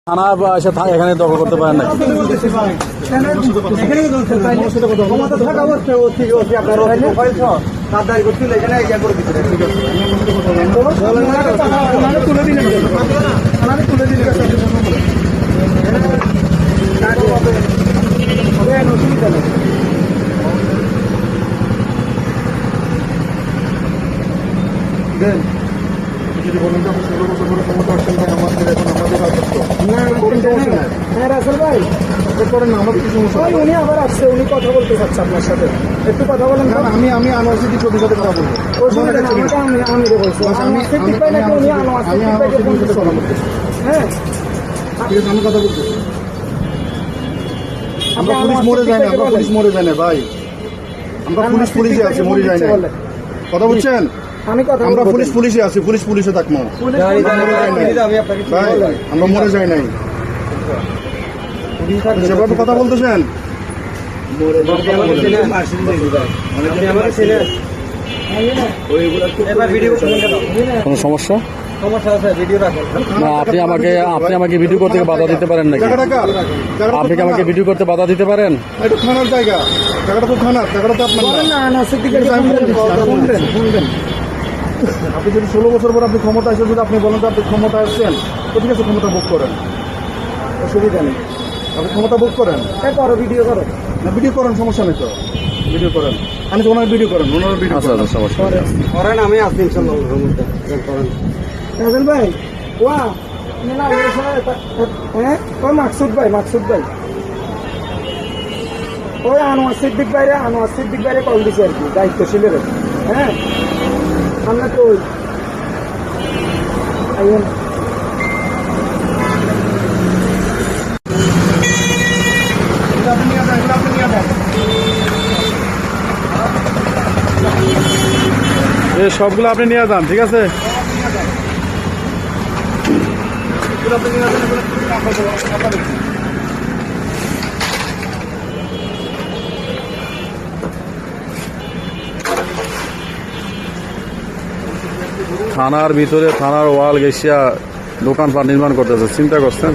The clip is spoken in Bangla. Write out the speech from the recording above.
থানা এসে এখানে দখল করতে পারেন না। যদি বলেন যে 16 বছর ধরে ক্ষমতা আসছেন ভাই, আমাদের এখন আমাদের রাজত্ব রাসেল ভাই করেন না, আমাদের কিছু সমস্যা ভাই, উনি আবার আসছে, উনি কথা বলতে চাচ্ছে আপনার সাথে, একটু কথা বলেন। না না, আমি আনোয়ার সিদ্দিক সাথে কথা বলবো। অসুবিধা নেই, আমাকে আমি বলছি আনোয়ার সিদ্দিক ভাই নাকি উনি আনোয়ার সিদ্দিক ভাইকে ফোন দিচ্ছে। হ্যাঁ, ঠিক আছে, আমি কথা বলতেছি। আমরা পুলিশ মরে যায় না, আমরা পুলিশ মরে যায় না ভাই, আমরা পুলিশে আছি, মরে যায় না। কথা বুঝছেন? আমি কথা আমরা পুলিশে আছি, পুলিশে থাকবো ভাই, আমরা মরে যাই নাই। যেভাবে কথা বলতেছেন কোনো সমস্যা না? আপনি আমাকে ভিডিও করতে বাধা দিতে পারেন নাকি? আপনি কি আমাকে ভিডিও করতে বাধা দিতে পারেন? এটা থানার জায়গা, জায়গাটা তো থানার, জায়গাটা তো আপনার না। আনোয়ার সিদ্দিকের শুনবেন। আপনি যদি 16 বছর পর আপনি ক্ষমতা এসে যদি আপনি বলেন তো আপনি ক্ষমতা আসছেন, তো ঠিক আছে, ক্ষমতা ভোগ করেন, অসুবিধা নেই। আপনি ক্ষমতা ভোগ করেন, করো ভিডিও করো, না ভিডিও করেন, সমস্যা নেই তো, ভিডিও করেন। আমি তো ওনার ভিডিও করেন, ওনার ভিডিও আচ্ছা আচ্ছা, সমস্যা নেই। করেন, আমি আসছি ইনশাআল্লাহ করেন। রাসেল ভাই ওয়া না হ্যাঁ, ওই মাকসুদ ভাই ওই আনোয়ার সিদ্দিক ভাইরে কল দিছে আর কি, দায়িত্বশীলের। হ্যাঁ, আমরা তো ওই আইন সবগুলো আপনি নিয়ে যান, ঠিক আছে? থানার ভিতরে থানার ওয়াল গেছিয়া দোকানপাট নির্মাণ করতেছে, চিন্তা করছেন?